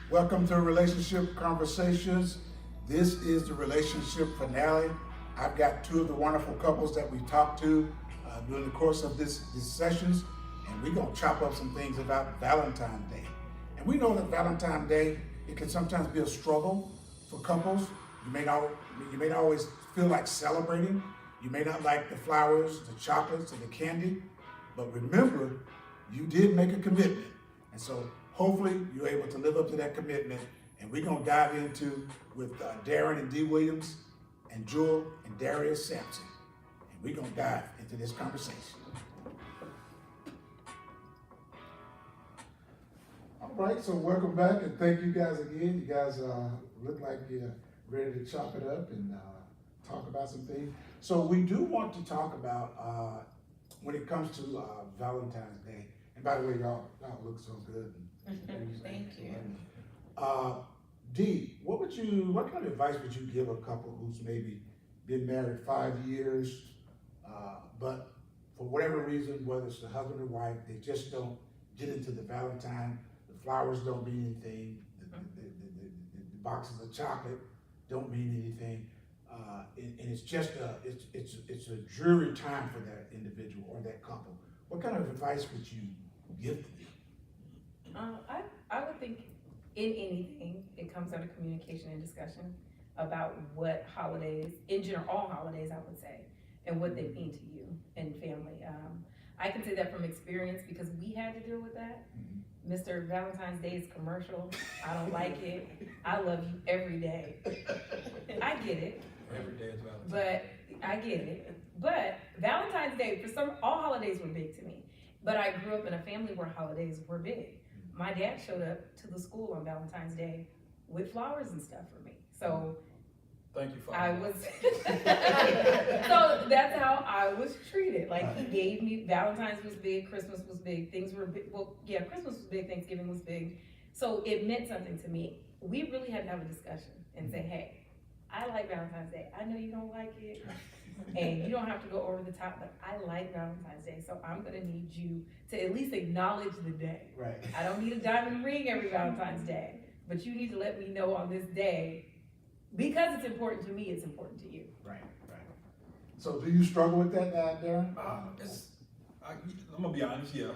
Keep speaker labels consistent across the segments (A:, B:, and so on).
A: Welcome to Relationship Conversations. This is the relationship finale. I've got two of the wonderful couples that we talked to during the course of these sessions, and we're gonna chop up some things about Valentine's Day. And we know that Valentine's Day, it can sometimes be a struggle for couples. You may not always feel like celebrating. You may not like the flowers, the chocolates, or the candy, but remember, you did make a commitment. And so hopefully you're able to live up to that commitment. And we're gonna dive into with Darren and Dee Williams and Jewel and Darius Sampson. And we're gonna dive into this conversation. All right, so welcome back and thank you guys again. You guys look like you're ready to chop it up and talk about some things. So we do want to talk about when it comes to Valentine's Day. And by the way, y'all look so good.
B: Thank you.
A: Dee, what kind of advice would you give a couple who's maybe been married 5 years, but for whatever reason, whether it's the husband or wife, they just don't get into the Valentine, the flowers don't mean anything, the boxes of chocolate don't mean anything, and it's just it's a dreary time for that individual or that couple. What kind of advice would you give to them?
B: I would think in anything, it comes down to communication and discussion about what holidays, in general, all holidays, I would say, and what they mean to you and family. I can say that from experience because we had to deal with that. Mr. Valentine's Day is commercial. I don't like it. I love you every day. I get it.
C: Every day is Valentine's.
B: But I get it. But Valentine's Day, all holidays were big to me. But I grew up in a family where holidays were big. My dad showed up to the school on Valentine's Day with flowers and stuff for me. So
C: thank you, Father.
B: I was, so that's how I was treated. Like he gave me, Valentine's was big, Christmas was big, things were big. Well, yeah, Christmas was big, Thanksgiving was big. So it meant something to me. We really had to have a discussion and say, hey, I like Valentine's Day. I know you don't like it. And you don't have to go over the top, but I like Valentine's Day, so I'm gonna need you to at least acknowledge the day.
A: Right.
B: I don't need a diamond ring every Valentine's Day, but you need to let me know on this day, because it's important to me, it's important to you.
A: Right. So do you struggle with that, Darren?
C: I'm gonna be honest, yeah.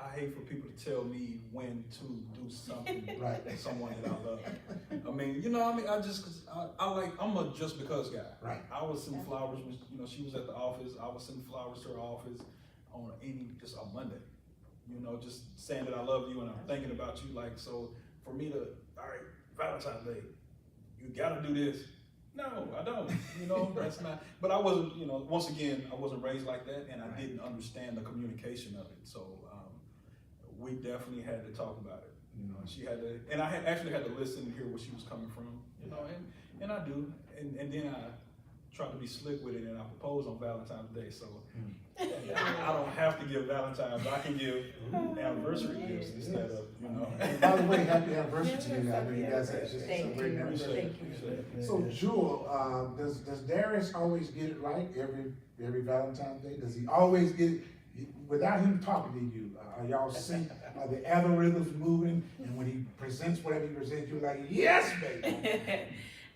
C: I hate for people to tell me when to do something
A: Right.
C: to someone that I love. I'm a just because guy.
A: Right.
C: I would send flowers when, she was at the office. I would send flowers to her office on just a Monday. Just saying that I love you and I'm thinking about you. Like, so for me to, all right, Valentine's Day, you gotta do this. No, I don't. That's not. But I wasn't, once again, I wasn't raised like that, and I didn't understand the communication of it. So we definitely had to talk about it. She had to, and I actually had to listen and hear where she was coming from. And I do, and then I tried to be slick with it, and I proposed on Valentine's Day. So I don't have to give Valentine's, but I can give anniversary gifts instead of,
A: And by the way, happy anniversary to you. I know you guys had just a
B: Thank
A: great
B: you.
A: anniversary.
B: Thank you.
A: So Jewel, does Darius always get it right every Valentine's Day? Does he always get it without him talking to you? Are y'all sync? Are the algorithms moving? And when he presents whatever he presents, you're like, yes, baby.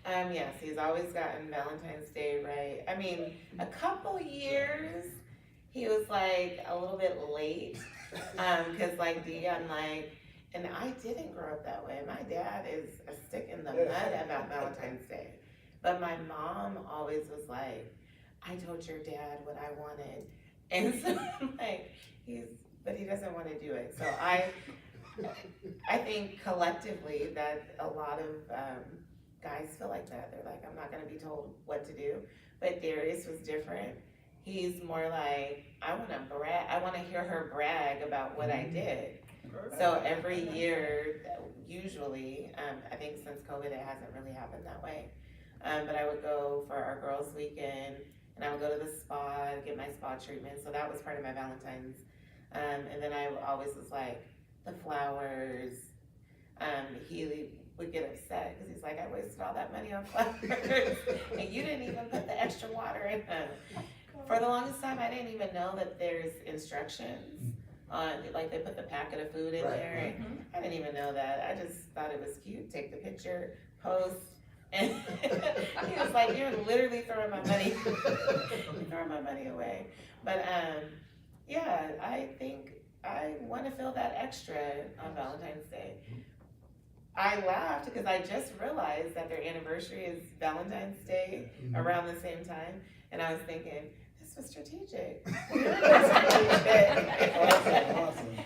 D: Yes, he's always gotten Valentine's Day right. I mean, a couple years, he was like a little bit late. Cause like Dee, I'm like, and I didn't grow up that way. My dad is a stick in the mud about Valentine's Day. But my mom always was like, I told your dad what I wanted. And so I'm like, but he doesn't want to do it. So I think collectively that a lot of guys feel like that. They're like, I'm not going to be told what to do. But Darius was different. He's more like, I want to hear her brag about what I did. So every year, usually, I think since COVID, it hasn't really happened that way. But I would go for our girls' weekend, and I would go to the spa, get my spa treatment. So that was part of my Valentine's. And then I always was like, the flowers. He would get upset because he's like, I wasted all that money on flowers, and you didn't even put the extra water in them. For the longest time, I didn't even know that there's instructions on, like they put the packet of food in
A: Right,
D: there.
A: right.
D: And I didn't even know that. I just thought it was cute. Take the picture, post. And he was like, "You're literally throwing my money, you're throwing my money away." But yeah, I think I want to feel that extra on Valentine's Day. I laughed because I just realized that their anniversary is Valentine's Day around the same time, and I was thinking, this was strategic.
C: Awesome.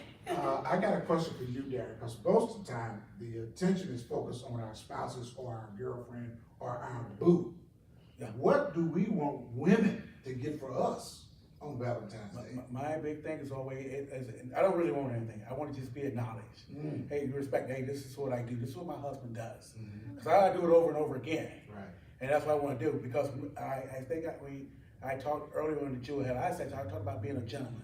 A: I got a question for you, Darren, because most of the time, the attention is focused on our spouses or our girlfriend or our boo.
E: Yeah.
A: What do we want women to get for us on Valentine's Day?
E: My big thing is always, I don't really want anything. I want to just be acknowledged.
A: Mm.
E: Hey, you respect, hey, this is what I do. This is what my husband does.
A: Mhm.
E: Because I do it over and over again.
A: Right.
E: And that's what I want to do. Because I think I talked earlier in the Jewel Head, I talked about being a gentleman.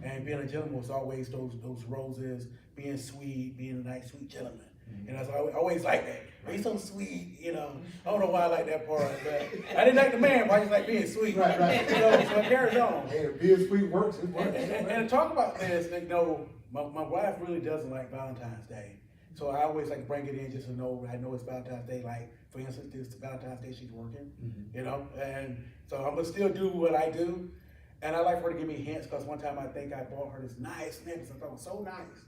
E: And being a gentleman was always those roses, being sweet, being a nice, sweet gentleman.
A: Mhm.
E: And that's I always like that. He's so sweet, you know. I don't know why I like that part, but I didn't like the man, but I just like being sweet.
A: Right, right.
E: You know, so it carries on.
A: Hey, if being sweet works, it works.
E: And to talk about this, you know, my wife really doesn't like Valentine's Day. So I always like bring it in just to know, I know it's Valentine's Day. Like, for instance, this Valentine's Day she's working,
A: Mhm.
E: you know, and so I'm gonna still do what I do. And I like for her to give me hints, because one time I think I bought her this nice necklace. I thought it was so nice,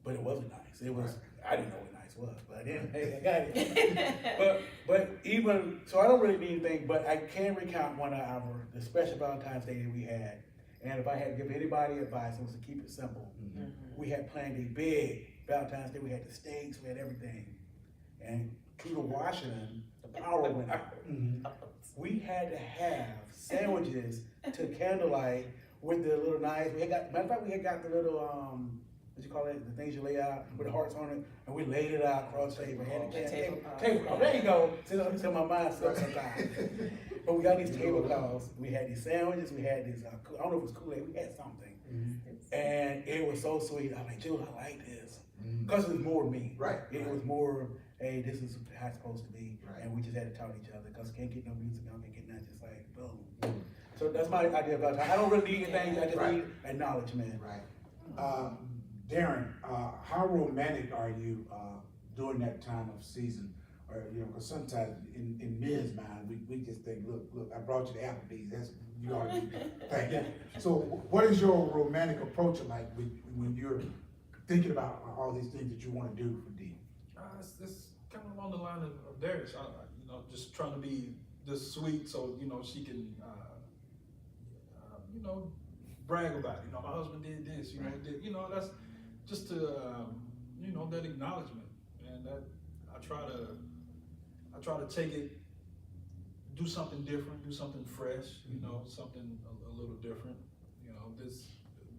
E: but it wasn't nice. It was, I didn't know what nice was, but then, hey, I got it. But even, so I don't really need anything, but I can recount the special Valentine's Day that we had. And if I had to give anybody advice, it was to keep it simple.
A: Mhm.
E: We had planned a big Valentine's Day. We had the steaks, we had everything. And true to Washington, the power went out.
A: Mhm.
E: We had to have sandwiches to candlelight with the little knives. Matter of fact, we had got the little, what you call it, the things you lay out with the hearts on it, and we laid it out across the table. Had
D: The tablecloth.
E: tablecloth. There you go. See, my mind slips sometimes. But we got these tablecloths. We had these sandwiches. We had these, I don't know if it was Kool-Aid. We had something.
A: Mhm.
E: And it was so sweet. I'm like, Jules, I like this.
A: Mhm.
E: Because it was more me.
A: Right,
E: It
A: right.
E: was more, hey, this is how it's supposed to be.
A: Right.
E: And we just had to talk to each other, because can't get no music, I can't get nothing, just like, boom.
A: Mhm.
E: So that's my idea about that. I don't really need anything, I just
A: Right.
E: need acknowledgement.
A: Right. Darren, how romantic are you during that time of season? Or, you know, because sometimes in men's mind, we just think, look, I brought you to Applebee's. That's you already thank you. So, what is your romantic approach like when you're thinking about all these things that you want to do for Dee?
C: It's kind of along the line of Darius. You know, just trying to be this sweet, so you know she can, you know, brag about it. You know, my husband did this. You know, you know, that's just to, you know, that acknowledgement, and that I try to take it, do something different, do something fresh. You know, something a little different. You know,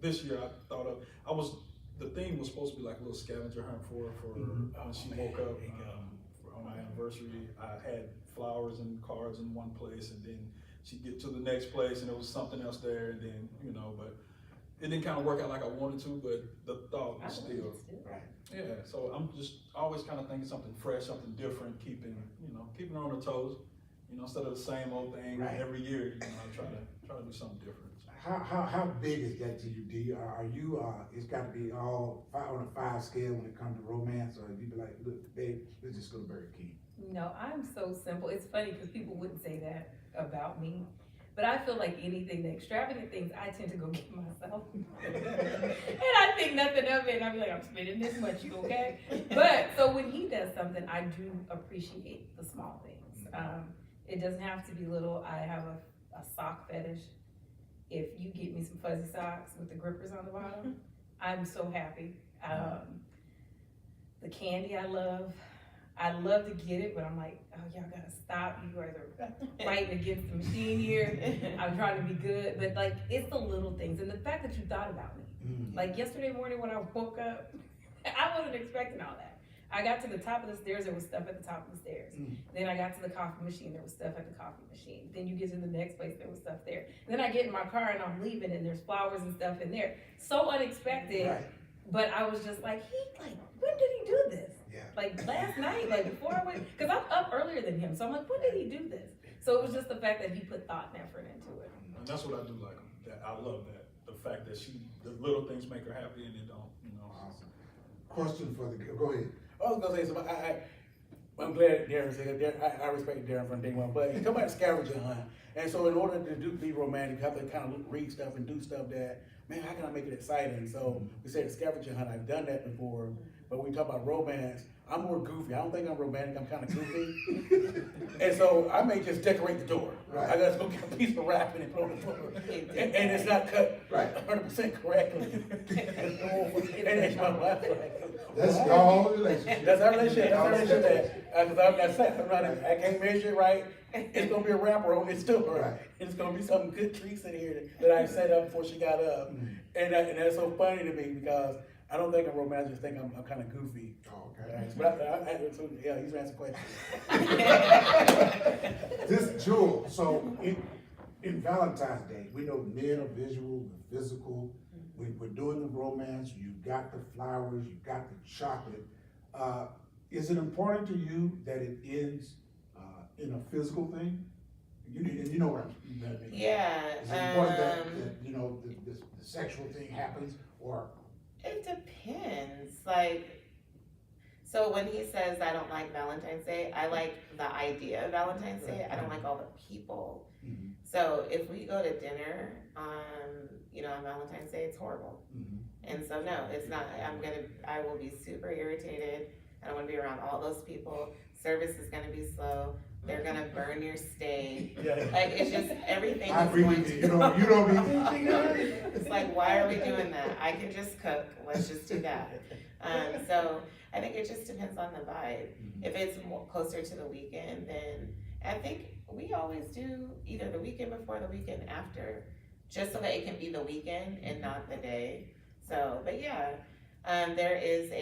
C: this year I thought the theme was supposed to be like a little scavenger hunt for when she woke up on my anniversary. I had flowers and cards in one place, and then she'd get to the next place and there was something else there, and then, you know, but it didn't kind of work out like I wanted to, but the thought was still, yeah, so I'm just always kind of thinking something fresh, something different, keeping her on her toes, you know, instead of the same old thing
A: Right.
C: every year, you know, I try to do something different.
A: How big is that to you, Dee? Are you, it's got to be all on a 5 scale when it comes to romance, or you be like, look, babe, let's just go to Burger King?
B: No, I'm so simple. It's funny because people wouldn't say that about me. But I feel like anything, the extravagant things, I tend to go get myself. And I think nothing of it. And I be like, I'm spending this much, you okay? But so when he does something, I do appreciate the small things. It doesn't have to be little. I have a sock fetish. If you get me some fuzzy socks with the grippers on the bottom, I'm so happy. The candy I love to get it, but I'm like, oh, y'all gotta stop. You guys are fighting against the machine here. I'm trying to be good, but like, it's the little things. And the fact that you thought about me. Like yesterday morning when I woke up, I wasn't expecting all that. I got to the top of the stairs, there was stuff at the top of the stairs. Then I got to the coffee machine, there was stuff at the coffee machine. Then you get to the next place, there was stuff there. Then I get in my car and I'm leaving and there's flowers and stuff in there. So unexpected,
A: Right.
B: but I was just like, when did he do this?
A: Yeah.
B: Like last night, like before I went, cause I'm up earlier than him. So I'm like, when did he do this? So it was just the fact that he put thought and effort into it.
C: And that's what I do like. That I love that. The fact that the little things make her happy and it don't, you know.
A: Awesome. Question for the, go ahead.
E: I was gonna say something. I'm glad Darren said that. I respect Darren from day one, but he come out scavenger hunt, and so in order to be romantic, you have to kind of read stuff and do stuff that, man, how can I make it exciting? So we said scavenger hunt. I've done that before, but when we talk about romance, I'm more goofy. I don't think I'm romantic. I'm kind of goofy, and so I may just decorate the door.
A: Right.
E: I gotta go get a piece of wrapping and put on the floor, and it's not cut
A: Right.
E: 100% correctly. And it's my wife.
A: That's your whole relationship.
E: That's our relationship. That's our relationship. Cause I can't measure it right. It's gonna be a wrapper on this too.
A: Right.
E: It's gonna be some good treats in here that I set up before she got up, and that's so funny to me because I don't think I'm romantic. I just think I'm kind of goofy.
A: Oh, okay.
E: Right. But so, yeah, he's answering questions.
A: This Jewel, so in Valentine's Day, we know men are visual, we're physical. We're doing the romance, you got the flowers, you got the chocolate. Is it important to you that it ends in a physical thing? You know what I mean?
D: Yeah.
A: Is it important that you know, the sexual thing happens, or?
D: It depends. Like, so when he says I don't like Valentine's Day, I like the idea of Valentine's Day. I don't like all the people.
A: Mhm.
D: So if we go to dinner on, you know, on Valentine's Day, it's horrible.
A: Mhm.
D: And so no, it's not. I will be super irritated. I don't want to be around all those people. Service is gonna be slow. They're gonna burn your steak.
E: Yeah.
D: Like, it's just everything.
A: I
D: is
A: agree
D: going
A: with you,
D: to-
A: you don't be.
D: It's like, why are we doing that? I can just cook, let's just do that. So I think it just depends on the vibe. If it's more closer to the weekend, then I think we always do either the weekend before, the weekend after, just so that it can be the weekend and not the day. So, but yeah, there is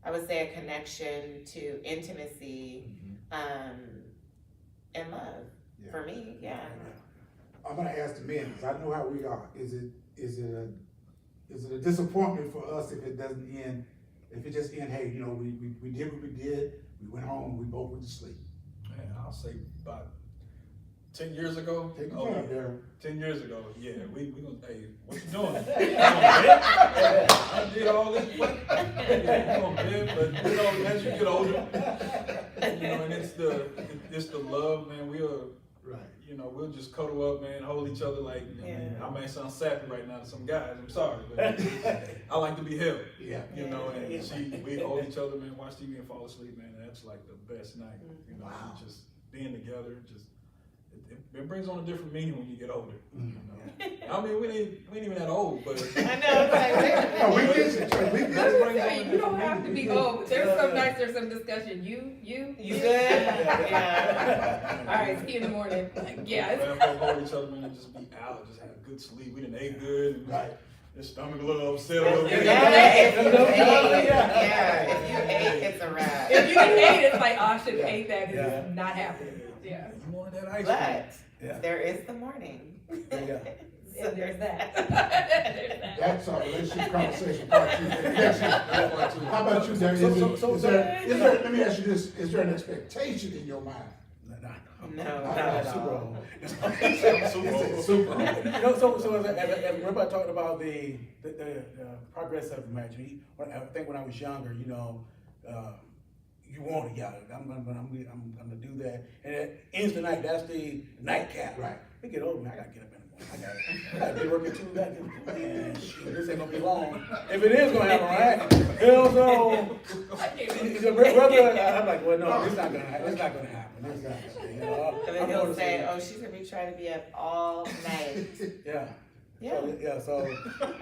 D: I would say a connection to intimacy, and love.
A: Yeah.
D: For me, yeah.
A: I'm gonna ask the men, because I know how we are. Is it a disappointment for us if it doesn't end, if it just end, hey, you know, we did what we did, we went home, we both went to sleep?
C: Man, I'll say about 10 years ago.
A: Take your time, Darren.
C: 10 years ago, yeah, we gonna, hey, what you doing? I did all this, what? Yeah, you gonna bed, but you know, as you get older, you know, and it's the love, man,
A: Right.
C: you know, we'll just cuddle up, man, hold each other like, I mean, I may sound sappy right now to some guys, I'm sorry, but I like to be held,
A: Yeah.
C: you know, and we hold each other, man, watch TV and fall asleep, man, and that's like the best night, you know,
A: Wow.
C: just being together, just, it brings on a different meaning when you get older, you know. I mean, we ain't even that old, but.
D: I know, it's like, wait a
A: No, we
D: minute.
A: get it, we
B: I was
A: get it.
B: gonna say, you don't have to be old. There's some nights, there's some discussion. You
D: You good? Yeah.
B: All right, see you in the morning. Like, yeah.
C: Man, folks hold each other, man, and just be out, just have good sleep. We didn't ate good, and
A: Right.
C: the stomach a little upset a little bit.
D: Yeah, if you ate, if you ate, it's a wrap.
B: If you didn't hate it, it's like, oh, I should have ate that because
E: Yeah.
B: it's not happening. Yeah.
C: You wanted that ice cream.
D: But
E: Yeah.
D: there is the morning.
E: There you go.
B: So there's that. There's that.
A: That's our relationship conversation part two. Next year. How about you, Darren?
E: So-
A: Is there, let me ask you this, is there an expectation in your mind?
D: No,
E: Super old.
A: Super.
E: You know, so as we're about talking about the progress of marriage, I think when I was younger, you know, you want it, yeah, I'm gonna do that, and it ends the night. That's the nightcap.
A: Right.
E: We get older, man, I gotta get up in the morning. I gotta be working too. Man, shoot, this ain't gonna be long. If it is gonna happen, right? Hell no. Brother, I'm like, well, no, it's not gonna happen. It's not gonna happen. It's not. You know,
D: and then he'll say, "Oh, she's gonna be trying to be up all night."
E: yeah.
D: Yeah,
E: So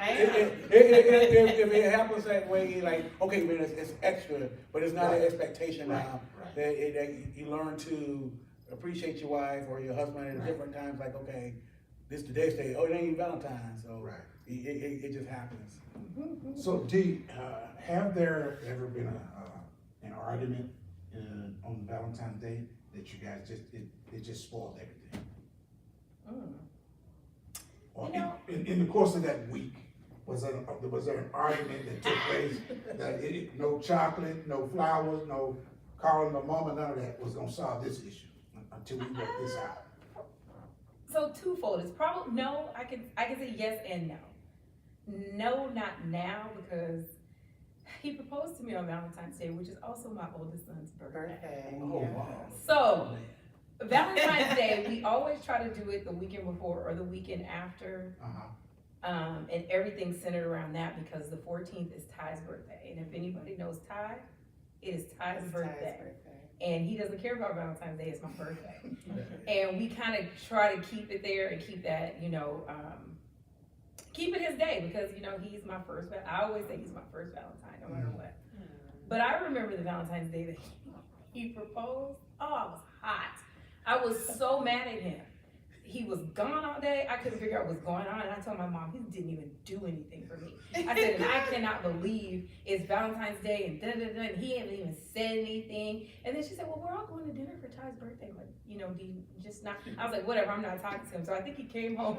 D: I
E: if
D: am.
E: it happens that way, like, okay, man, it's extra, but it's not
A: Right.
E: an expectation
A: Right,
E: now.
A: right.
E: That you learn to appreciate your wife or your husband at
A: Right.
E: different times, like, okay, this today's day, oh, it ain't even Valentine's, so
A: Right.
E: it just happens.
A: So D, have there ever been an argument on Valentine's Day that you guys it just spoiled everything? Or
D: You know-
A: in the course of that week, was there an argument that took place that no chocolate, no flowers, no calling my mama, none of that was gonna solve this issue until we work this out?
B: So twofold. It's probably no. I can say yes and no. No, not now because he proposed to me on Valentine's Day, which is also my oldest son's birthday.
E: Oh,
D: yeah.
E: wow.
B: So Valentine's Day, we always try to do it the weekend before or the weekend after. And everything's centered around that because the 14th is Ty's birthday. And if anybody knows Ty, it is Ty's
D: It's
B: birthday.
D: Ty's birthday.
B: And he doesn't care about Valentine's Day, it's my birthday. And we kind of try to keep it there and keep that, keep it his day because, he's my first, I always say he's my first Valentine, no matter what. But I remember the Valentine's Day that he proposed. Oh, I was hot. I was so mad at him. He was gone all day. I couldn't figure out what's going on. And I told my mom, he didn't even do anything for me. I said, and I cannot believe it's Valentine's Day and da-da-da, and he hasn't even said anything. And then she said, well, we're all going to dinner for Ty's birthday. Like, do you just not? I was like, whatever, I'm not talking to him. So I think he came home,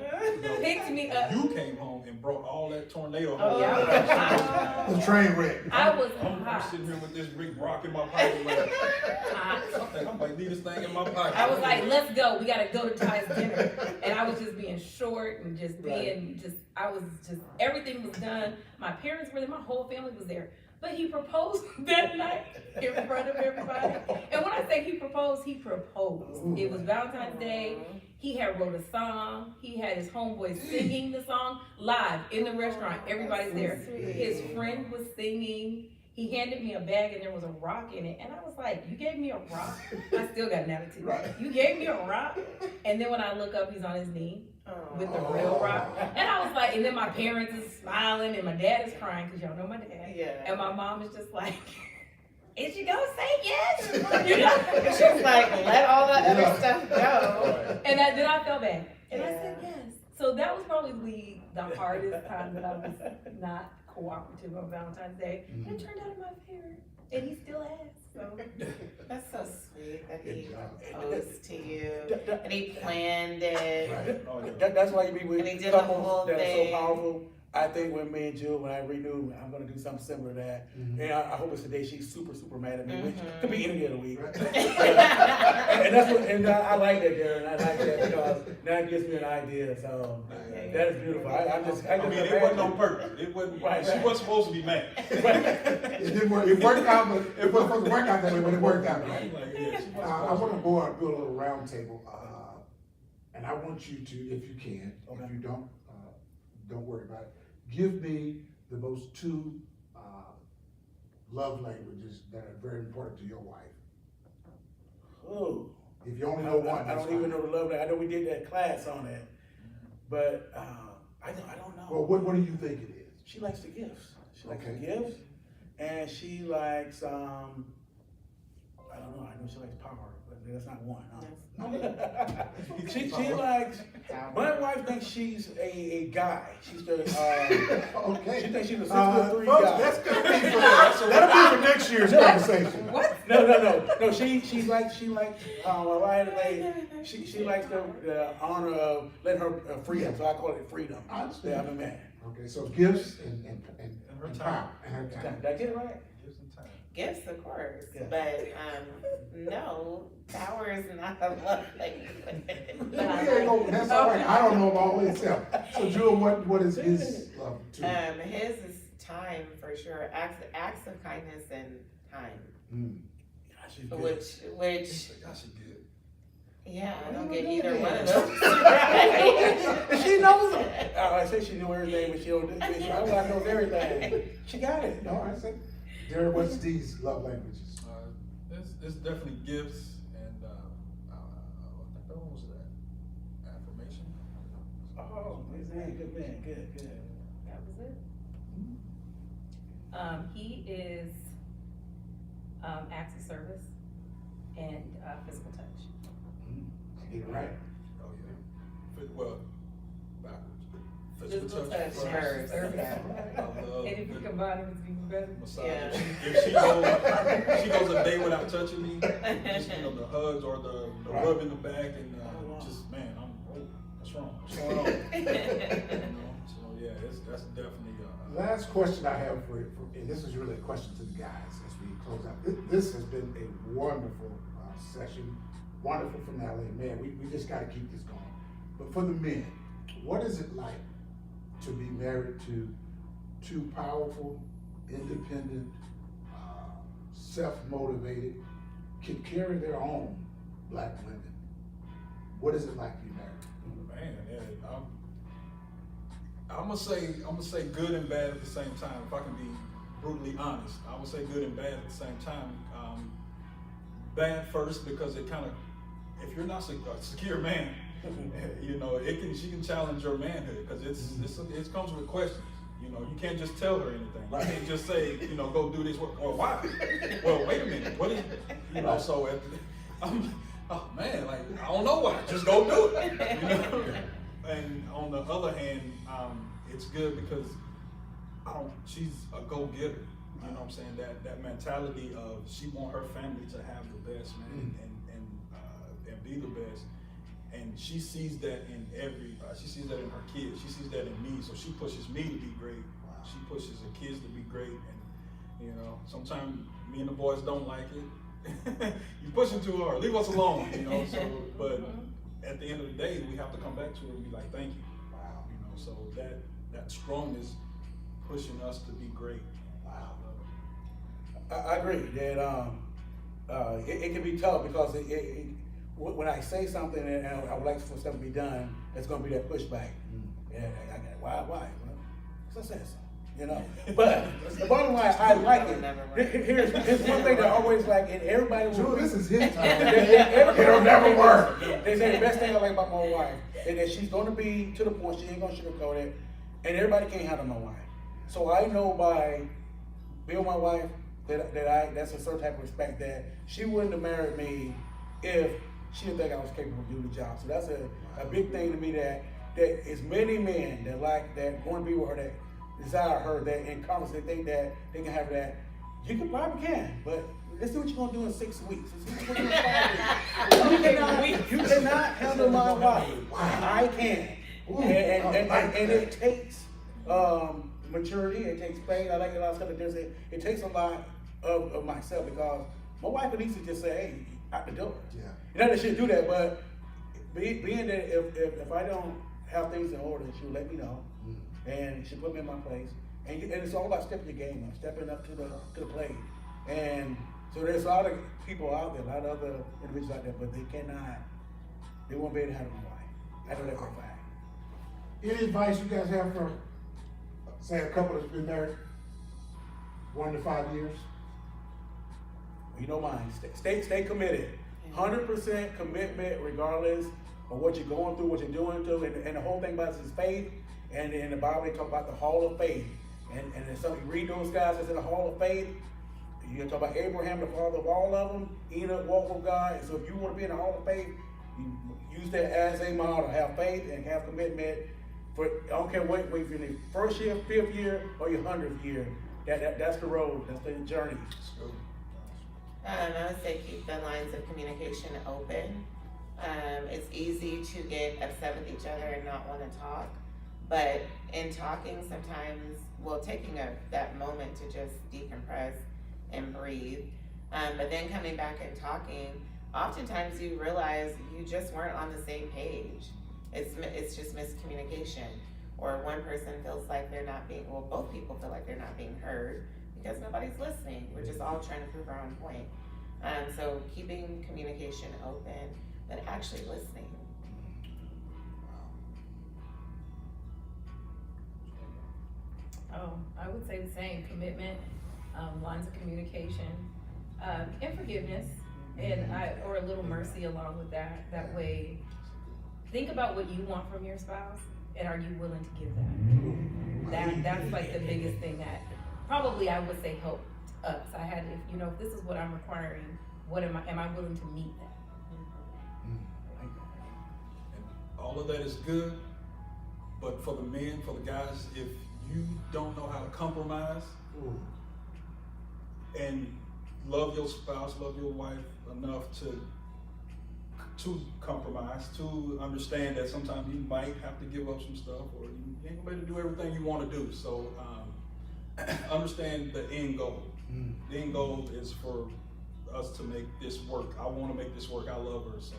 B: picked me up.
C: You came home and brought all that tornado home.
B: Oh, yeah.
A: The train wreck.
B: I was
C: I'm
B: hot.
C: sitting here with this big rock in my pocket. Like, I might need this thing in my pocket.
B: I was like, let's go. We got to go to Ty's dinner. And I was just being short and just being everything was done. My parents were there. My whole family was there. But he proposed that night in front of everybody. And when I say he proposed, he proposed. It was Valentine's Day. He had wrote a song. He had his homeboy singing the song live in the restaurant. Everybody's there. His friend was singing. He handed me a bag and there was a rock in it. And I was like, you gave me a rock? I still got an attitude.
A: Right.
B: You gave me a rock? And then when I look up, he's on his knee with the real rock. And I was like, and then my parents is smiling and my dad is crying because y'all know my dad.
D: Yeah.
B: And my mom is just like, is she gonna say yes?
D: She's like, let all the other stuff go.
B: And then I felt bad. And I said yes. So that was probably the hardest time that I was not cooperative on Valentine's Day. And it turned out in my favor. And he still has. So
D: That's so sweet that he proposed to you and he planned it.
A: Right.
C: Oh, yeah.
E: That's why you be with
D: And he did the whole
E: couples that are so
D: thing.
E: powerful. I think when me and Jill, when I renew, I'm gonna do something similar to that. And I hope it's the day she's super, super mad at me, which could be any day of the week.
A: Right.
E: And that's what, and I like that, Darren. I like that because now it gives me an idea. So that is beautiful. I just
C: I mean, it wasn't on purpose. It wasn't.
E: Right.
C: She wasn't supposed to be mad.
A: It didn't work. It worked out, but it wasn't supposed to work out that way, but it worked out. Right?
C: Like, yeah, she wasn't
A: I
C: supposed
A: want to go and do a little round table, and I want you to, if you can,
E: Okay.
A: if you don't worry about it. Give me the most two love languages that are very important to your wife.
E: Oh,
A: If you only know one,
E: I
A: that's
E: don't even
A: fine.
E: know the love language. I know we did that class on it, but I don't know.
A: Well, what do you think it is?
E: She likes the gifts. She likes the
A: Okay.
E: gifts, and she likes I don't know. I know she likes power, but that's not one. Huh? she likes. My wife thinks she's a guy. She's the
A: Okay.
E: she thinks she's a 6'3"
A: folks,
E: guy.
A: that's gonna be for that'll be for next year's conversation.
B: what?
E: No. She likes she likes the honor of letting her freedom. So I call it freedom.
A: I understand.
E: Yeah, I'm a man.
A: Okay, so gifts and
C: her
A: and
C: time.
A: power and her time.
E: Did I get it right?
C: Give some time.
D: Gifts, of course,
E: Yeah.
D: but no, power is not a love language.
A: That's all right. I don't know about myself. So, Jewel, what is his love to?
D: His is time for sure. Acts of kindness and time,
E: Yeah, she's good.
D: which
C: God, she good.
D: yeah, I don't get either one of those. Right?
E: She knows it. I say she knew everything, but she don't do it. I knows everything. She got it.
A: No, I said, Derek, what's these love languages?
C: It's definitely gifts and I think that one was that affirmation.
E: Oh, man, good man, good.
B: That was it. He is acts of service and physical touch.
A: Get it right.
C: Oh yeah. Well, backwards.
B: Physical touch
C: first.
B: first.
C: I love
B: And if you
C: the
B: combine them, it's even better.
C: massage.
D: Yeah.
C: If she goes a day without touching me, just the hugs or the rub in the back and just man, what's wrong? What's going on? So yeah, that's definitely.
A: Last question I have for and this is really a question to the guys as we close out. This has been a wonderful session, wonderful finale. Man, we just got to keep this going. But for the men, what is it like to be married to two powerful, independent, self-motivated, can carry their own black women? What is it like to be married?
C: Man, yeah, I'm gonna say good and bad at the same time. If I can be brutally honest, I would say good and bad at the same time. Bad first because it kind of, if you're not a secure man, you know, she can challenge your manhood because it comes with questions. You know, you can't just tell her anything. You can't just say, you know, go do this. Or why? Well, wait a minute. What is, you know? So, oh man, like I don't know why. Just go do it. You know? And on the other hand, it's good because she's a go-getter. You know what I'm saying? That mentality of she want her family to have the best, man, and be the best. And she sees that in she sees that in her kids. She sees that in me. So she pushes me to be great.
A: Wow.
C: She pushes the kids to be great. And you know, sometimes me and the boys don't like it. You pushing too hard. Leave us alone. You know. So, but at the end of the day, we have to come back to her and be like, thank you.
A: Wow.
C: You know. So that strongness pushing us to be great.
A: Wow.
E: I agree that it can be tough because when I say something and I would like for stuff to be done, there's going to be that pushback. And I got why? Well, because I said so, you know. But the bottom line, I like it. Here's one thing that I always like, and everybody
A: Drew,
E: will.
A: this is his time.
E: It'll
A: never work.
E: They say the best thing I like about my wife is that she's going to be to the point. She ain't going to sugarcoat it, and everybody can't handle my wife. So I know by being my wife that's a certain type of respect that she wouldn't have married me if she didn't think I was capable of doing the job. So that's a big thing to me that is many men that want to be with her, that desire her, that in conference they think that they can have that. You probably can, but let's see what you're gonna do in 6 weeks. Let's see what you're gonna do. You cannot handle my wife. I can. And it takes maturity. It takes faith. I like a lot of stuff that they're saying. It takes a lot of myself because my wife could easily just say, "Hey, out the door."
A: Yeah.
E: You know that she'll do that, but being that if I don't have things in order, she'll let me know, and she'll put me in my place. And it's all about stepping your game up, stepping up to the plate. And so there's a lot of people out there, a lot of other individuals out there, but they won't be able to handle my wife. I know that for a fact.
A: Any advice you guys have for, say, a couple that's been married 1 to 5 years?
E: You know mine. Stay committed. 100% commitment, regardless of what you're going through, what you're doing to, and the whole thing about this is faith. And in the Bible, they talk about the Hall of Faith. And so you read those guys that's in the Hall of Faith. You talk about Abraham, the father of all of them. Enoch walked with God. And so if you want to be in the Hall of Faith, you use that as a model. Have faith and have commitment. I don't care what you're in the first year, 5th year, or your 100th year. That's the road. That's the journey.
D: I would say keep the lines of communication open. It's easy to get upset with each other and not want to talk, but in talking sometimes, taking that moment to just decompress and breathe, but then coming back and talking, oftentimes you realize you just weren't on the same page. It's just miscommunication, or one person feels like they're not being, both people feel like they're not being heard because nobody's listening. We're just all trying to prove our own point. So keeping communication open, but actually listening.
B: Oh, I would say the same. Commitment, lines of communication, and forgiveness, or a little mercy along with that. That way, think about what you want from your spouse, and are you willing to give that? That's like the biggest thing that probably I would say helped us. I had, if this is what I'm requiring, am I willing to meet that?
C: And all of that is good, but for the men, for the guys, if you don't know how to compromise and love your spouse, love your wife enough to compromise, to understand that sometimes you might have to give up some stuff, or you ain't gonna be able to do everything you want to do. So understand the end goal. The end goal is for us to make this work. I want to make this work. I love her, so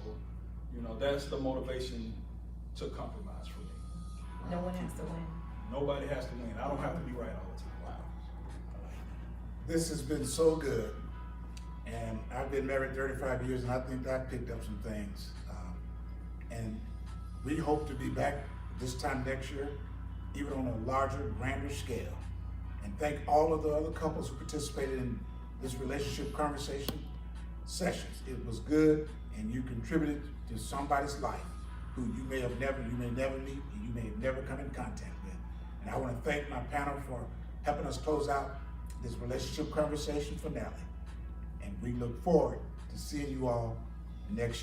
C: that's the motivation to compromise for me.
B: No one has to win.
C: Nobody has to win. I don't have to be right all the time.
A: This has been so good, and I've been married 35 years, and I think I picked up some things. And we hope to be back this time next year, even on a larger, grander scale. And thank all of the other couples who participated in this relationship conversation sessions. It was good, and you contributed to somebody's life who you may never meet, and you may have never come in contact with. And I want to thank my panel for helping us close out this relationship conversation finale. And we look forward to seeing you all next year.